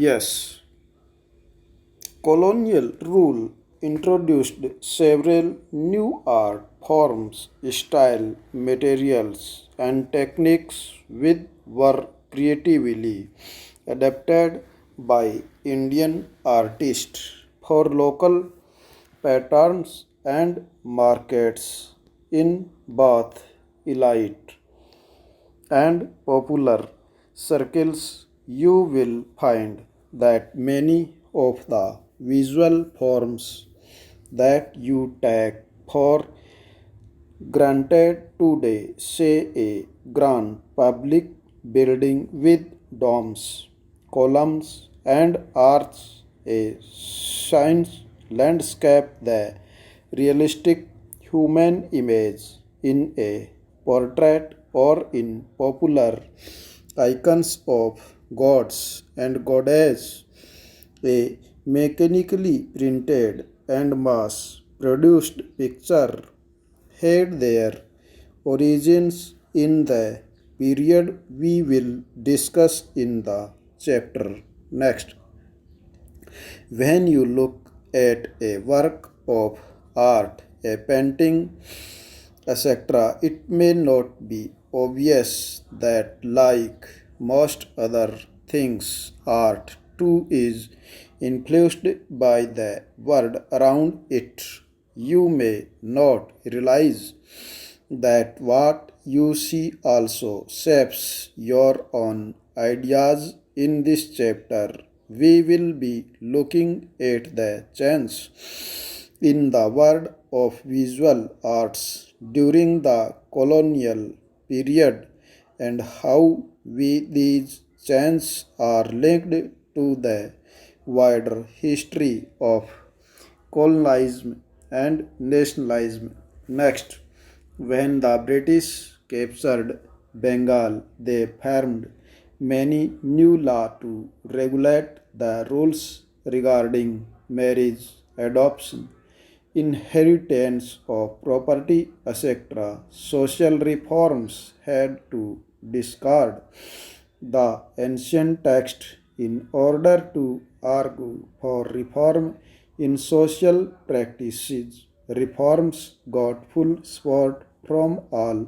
Yes, colonial rule introduced several new art forms, style, materials, and techniques which were creatively adapted by Indian artists for local patterns and markets in both elite and popular circles, you will find that many of the visual forms that you take for granted today, say a grand public building with domes, columns, and arches, a science landscape, the realistic human image in a portrait or in popular icons of gods and goddesses, a mechanically printed and mass produced picture had their origins in the period we will discuss in the chapter next. When you look at a work of art, a painting, etc., it may not be obvious that, like most other things, art too is influenced by the world around it. You may not realize that what you see also shapes your own ideas. In this chapter, we will be looking at the change in the world of visual arts during the colonial period and how these changes are linked to the wider history of colonialism and nationalism. Next, when the British captured Bengal, they framed many new laws to regulate the rules regarding marriage, adoption, inheritance of property, etc. Social reforms had to discard the ancient text in order to argue for reform in social practices. Reforms got full support from all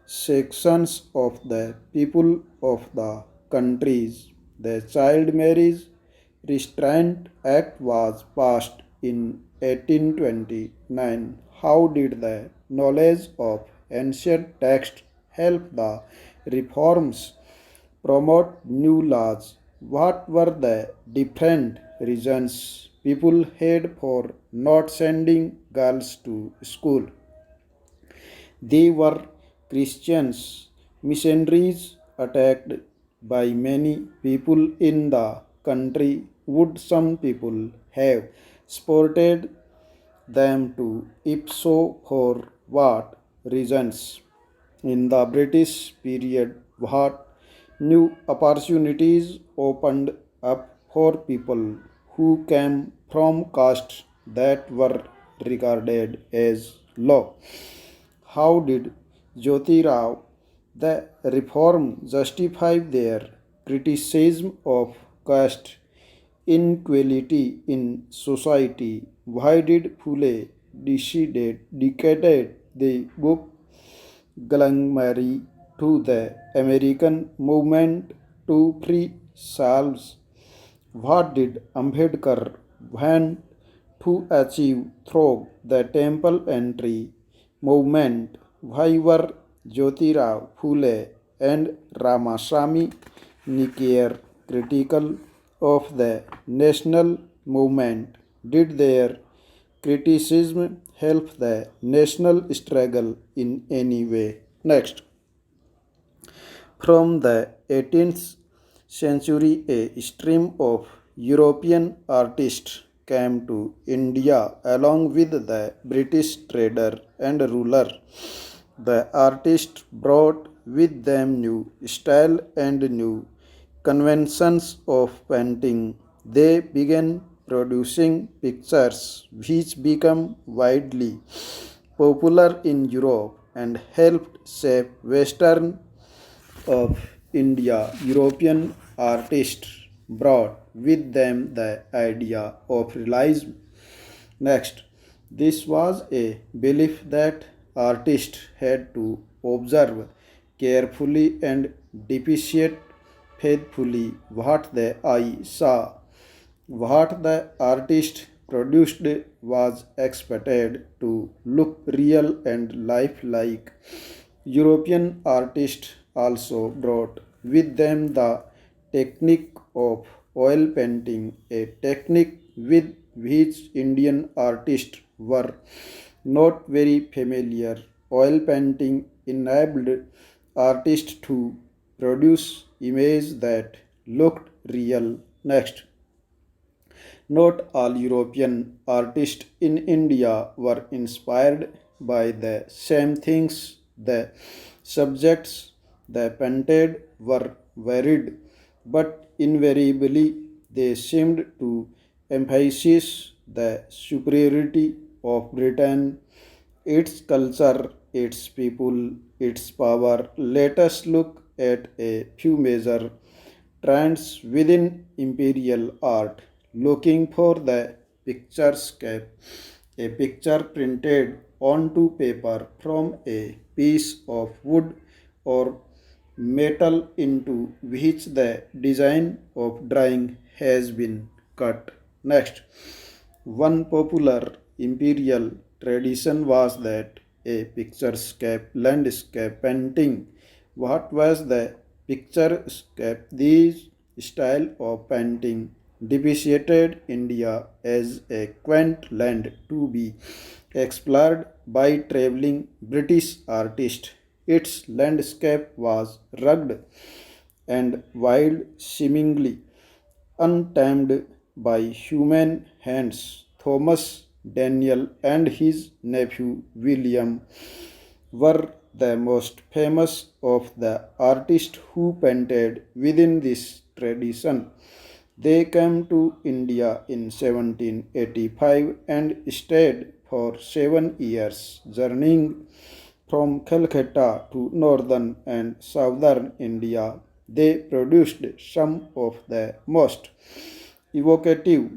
sections of the people of the countries. The Child Marriage Restraint Act was passed in 1829. How did the knowledge of ancient texts help the reforms promote new laws? What were the different reasons people had for not sending girls to school? They were Christians, missionaries attacked by many people in the country. Would some people have supported them too? If so, for what reasons? In the British period, what new opportunities opened up for people who came from castes that were regarded as low? How did Jyoti Rao the reform justify their criticism of caste inequality in society? Why did Phule dedicated the book Galangmari to the American movement to free slaves? What did Ambedkar want to achieve through the temple entry movement? Why were Jyotirao Phule and Ramaswamy Nikayar critical of the national movement? Did their criticism help the national struggle in any way? Next, from the 18th century, a stream of European artists came to India along with the British trader and ruler. The artists brought with them new style and new conventions of painting. They began producing pictures which became widely popular in Europe and helped shape Western of India European artists. brought with them the idea of realism. Next, this was a belief that artists had to observe carefully and depict faithfully what the eye saw. What the artist produced was expected to look real and lifelike. European artists also brought with them the technique of oil painting, a technique with which Indian artists were not very familiar. Oil painting enabled artists to produce images that looked real. Next, not all European artists in India were inspired by the same things. The subjects they painted were varied, but invariably they seemed to emphasize the superiority of Britain, its culture, its people, its power. Let us look at a few major trends within imperial art. Looking for the picturesque, a picture printed onto paper from a piece of wood or metal into which the design of drawing has been cut. Next, one popular imperial tradition was that a picturesque landscape painting. What was the picturesque? This style of painting depicted India as a quaint land to be explored by traveling British artists. Its landscape was rugged and wild, seemingly untamed by human hands. Thomas Daniel and his nephew William were the most famous of the artists who painted within this tradition. They came to India in 1785 and stayed for 7 years, journeying from Calcutta to northern and southern India. They produced some of the most evocative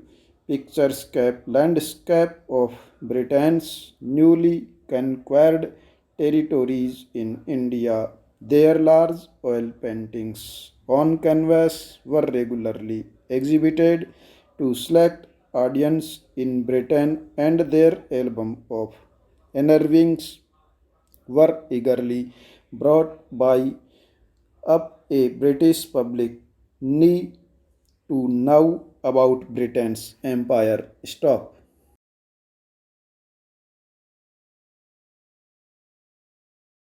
picturesque landscape of Britain's newly conquered territories in India. Their large oil paintings on canvas were regularly exhibited to select audience in Britain, and their album of engravings were eagerly brought by up a British public need to know about Britain's empire. Stop.